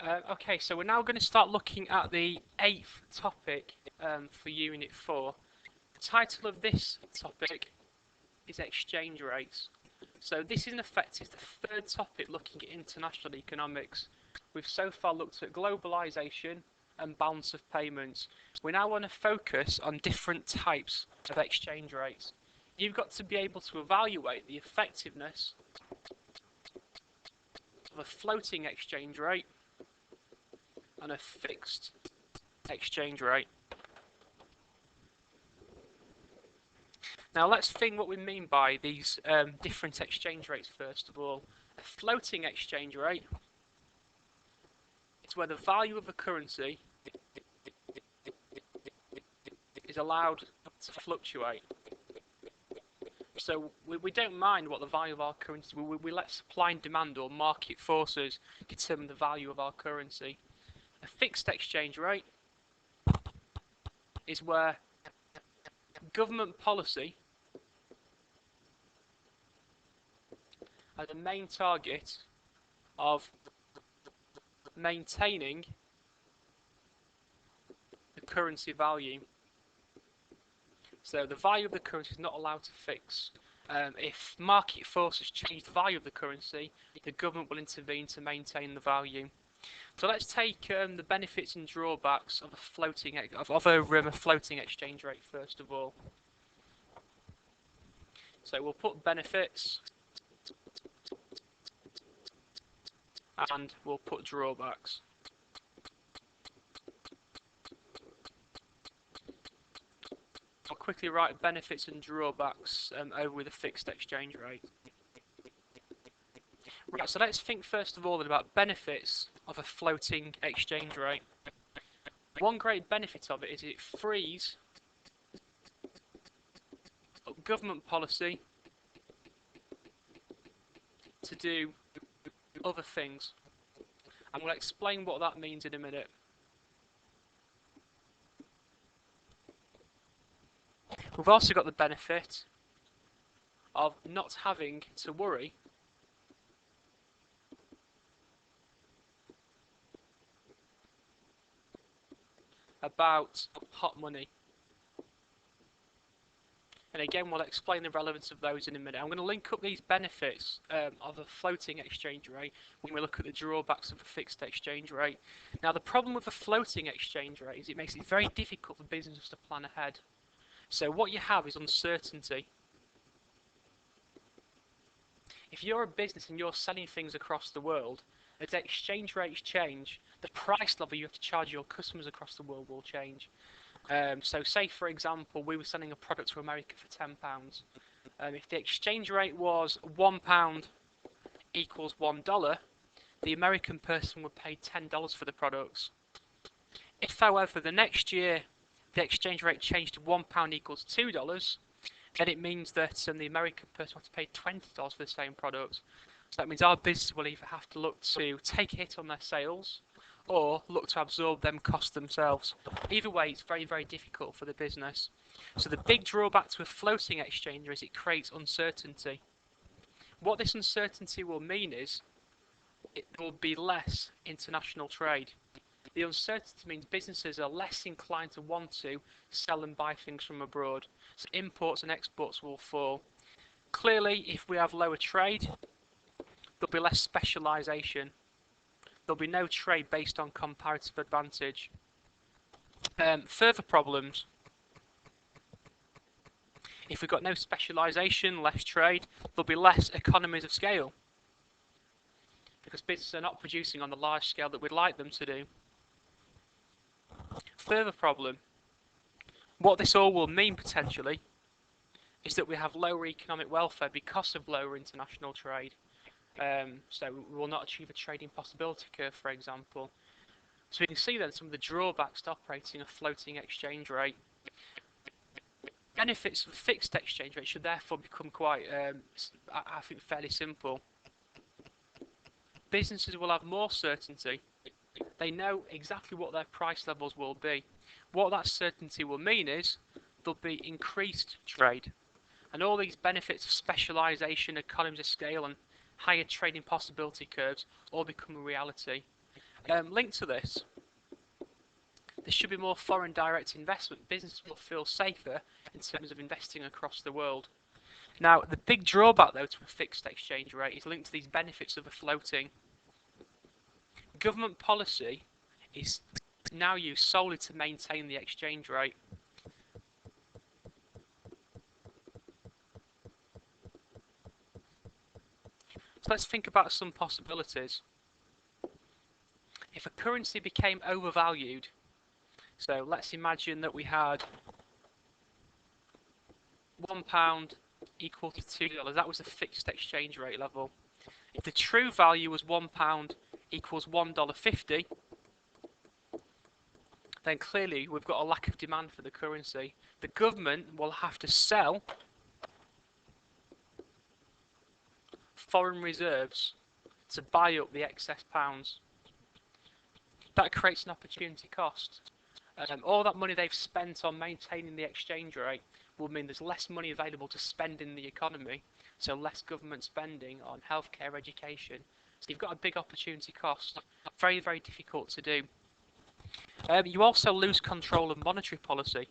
Okay, so we're now going to start looking at the eighth topic for Unit 4. The title of this topic is exchange rates. So this in effect is the third topic looking at international economics. We've so far looked at globalization and balance of payments. We now want to focus on different types of exchange rates. You've got to be able to evaluate the effectiveness of a floating exchange rate and a fixed exchange rate. Now let's think what we mean by these different exchange rates first of all. A floating exchange rate is where the value of a currency is allowed to fluctuate. So we don't mind what the value of our currency, we let supply and demand or market forces determine the value of our currency. A fixed exchange rate is where government policy has a main target of maintaining the currency value. So the value of the currency is not allowed to fix. If market forces change the value of the currency, the government will intervene to maintain the value. So let's take the benefits and drawbacks of a floating exchange rate first of all. So we'll put benefits and we'll put drawbacks. I'll quickly write benefits and drawbacks over with a fixed exchange rate. Right, so let's think first of all about benefits of a floating exchange rate. One great benefit of it is it frees up government policy to do other things. And we'll explain what that means in a minute. We've also got the benefit of not having to worry about hot money. And again, we'll explain the relevance of those in a minute. I'm going to link up these benefits of a floating exchange rate when we look at the drawbacks of a fixed exchange rate. Now, the problem with a floating exchange rate is it makes it very difficult for businesses to plan ahead. So what you have is uncertainty. If you're a business and you're selling things across the world, as exchange rates change, the price level you have to charge your customers across the world will change. So say for example we were selling a product to America for £10. If the exchange rate was £1 equals $1, the American person would pay $10 for the products. If however the next year the exchange rate changed to £1 equals $2, then it means that the American person will have to pay $20 for the same product. So that means our business will either have to look to take a hit on their sales or look to absorb them costs themselves. Either way, it's very, very difficult for the business. So the big drawback to a floating exchange rate is it creates uncertainty. What this uncertainty will mean is it will be less international trade. The uncertainty means businesses are less inclined to want to sell and buy things from abroad. So imports and exports will fall. Clearly, if we have lower trade, there'll be less specialisation. There'll be no trade based on comparative advantage. Further problems. If we've got no specialisation, less trade, there'll be less economies of scale. Because businesses are not producing on the large scale that we'd like them to do. Further problem. What this all will mean potentially is that we have lower economic welfare because of lower international trade. So we will not achieve a trading possibility curve, for example. So we can see then some of the drawbacks to operating a floating exchange rate. Benefits of a fixed exchange rate should therefore become quite, I think, fairly simple. Businesses will have more certainty. They know exactly what their price levels will be. What that certainty will mean is there'll be increased trade. And all these benefits of specialisation, economies of scale and higher trading possibility curves all become a reality. Linked to this, there should be more foreign direct investment. Businesses will feel safer in terms of investing across the world. Now, the big drawback, though, to a fixed exchange rate is linked to these benefits of a floating. Government policy is now used solely to maintain the exchange rate. So let's think about some possibilities. If a currency became overvalued, so let's imagine that we had £1 equal to $2. That was a fixed exchange rate level. If the true value was £1 equals $1.50, then clearly we've got a lack of demand for the currency. The government will have to sell foreign reserves to buy up the excess pounds. That creates an opportunity cost. All that money they've spent on maintaining the exchange rate will mean there's less money available to spend in the economy, so less government spending on healthcare, education. So you've got a big opportunity cost. Very, very difficult to do. You also lose control of monetary policy.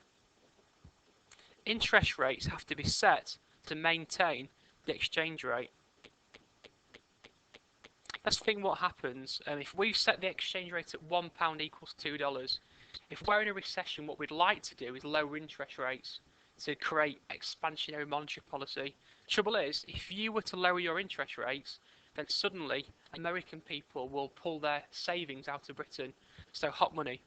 Interest rates have to be set to maintain the exchange rate. Let's think what happens if we set the exchange rate at £1 equals $2. If we're in a recession, what we'd like to do is lower interest rates to create expansionary monetary policy. Trouble is, if you were to lower your interest rates, then suddenly American people will pull their savings out of Britain. So hot money.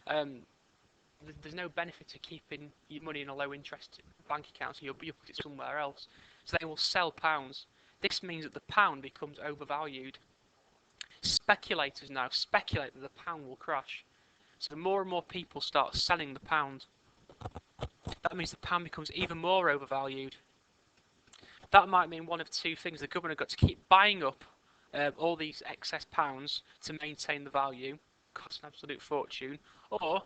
There's no benefit to keeping your money in a low interest bank account, so you'll put it somewhere else. So they will sell pounds. This means that the pound becomes overvalued. Speculators now speculate that the pound will crash. So more and more people start selling the pound. That means the pound becomes even more overvalued. That might mean one of two things. The government have got to keep buying up all these excess pounds to maintain the value, cost an absolute fortune, or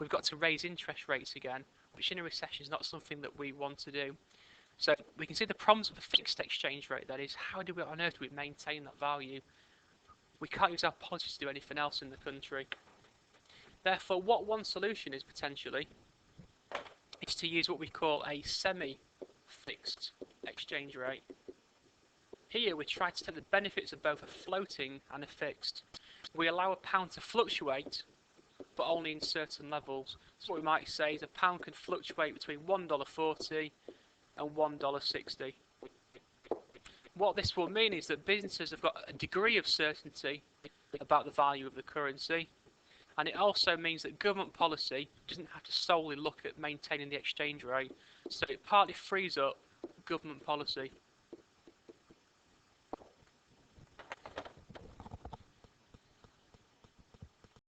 we've got to raise interest rates again, which in a recession is not something that we want to do. So we can see the problems with a fixed exchange rate. That is, how do we on earth do we maintain that value? We can't use our policies to do anything else in the country. Therefore, what one solution is potentially is to use what we call a semi-fixed exchange rate. Here we try to take the benefits of both a floating and a fixed. We allow a pound to fluctuate, but only in certain levels. So what we might say is a pound can fluctuate between $1.40 and $1.60. What this will mean is that businesses have got a degree of certainty about the value of the currency, and it also means that government policy doesn't have to solely look at maintaining the exchange rate, so it partly frees up government policy.